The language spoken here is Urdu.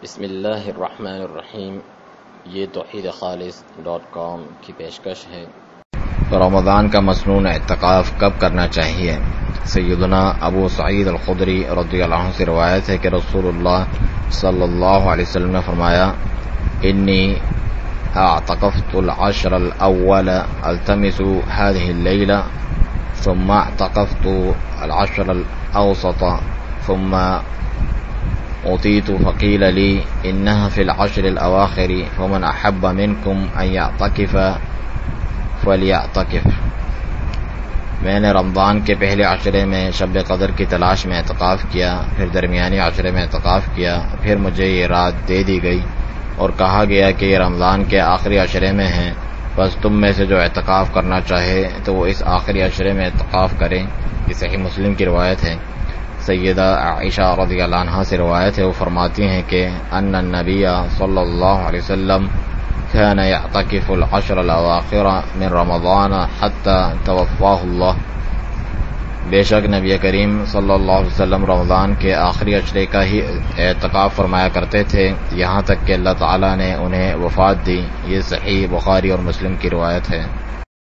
بسم اللہ الرحمن الرحیم۔ یہ توحیدخالص.com کی پیشکش ہے۔ رمضان کا مسنون اعتکاف کب کرنا چاہیے؟ سیدنا ابو سعید الخدری رضی اللہ عنہ سے روایت ہے کہ رسول اللہ صلی اللہ علیہ وسلم نے فرمایا: انی اعتکفت العشر الاول التمس هذه الليلة ثم اعتکفت العشر الاوسط ثم أوتيت فقيل لي إنها في العشر الأواخر فمن أحب منكم أن يعتكف فليعتكف۔ میں نے رمضان کے پہلے عشرے میں شب قدر کی تلاش میں اعتکاف کیا، پھر درمیانی عشرے میں اعتکاف کیا، پھر مجھے یہ رات دے دی گئی اور کہا گیا کہ یہ رمضان کے آخری عشرے میں ہیں، بس تم میں سے جو اعتکاف کرنا چاہے تو وہ اس آخری عشرے میں اعتکاف کرے۔ یہ صحیح مسلم کی روایت ہے۔ سیدہ عائشہ رضی اللہ عنہا سے روایت ہے، وہ فرماتی ہیں کہ ان النبی صلی اللہ علیہ وسلم كان يعتكف العشر الاواخر من رمضان حتى توفاه اللہ۔ بے شک نبی کریم صلی اللہ علیہ وسلم رمضان کے آخری عشرے کا ہی اعتکاف فرمایا کرتے تھے یہاں تک کہ اللہ تعالی نے انہیں وفات دی۔ یہ صحیح بخاری اور مسلم کی روایت ہے۔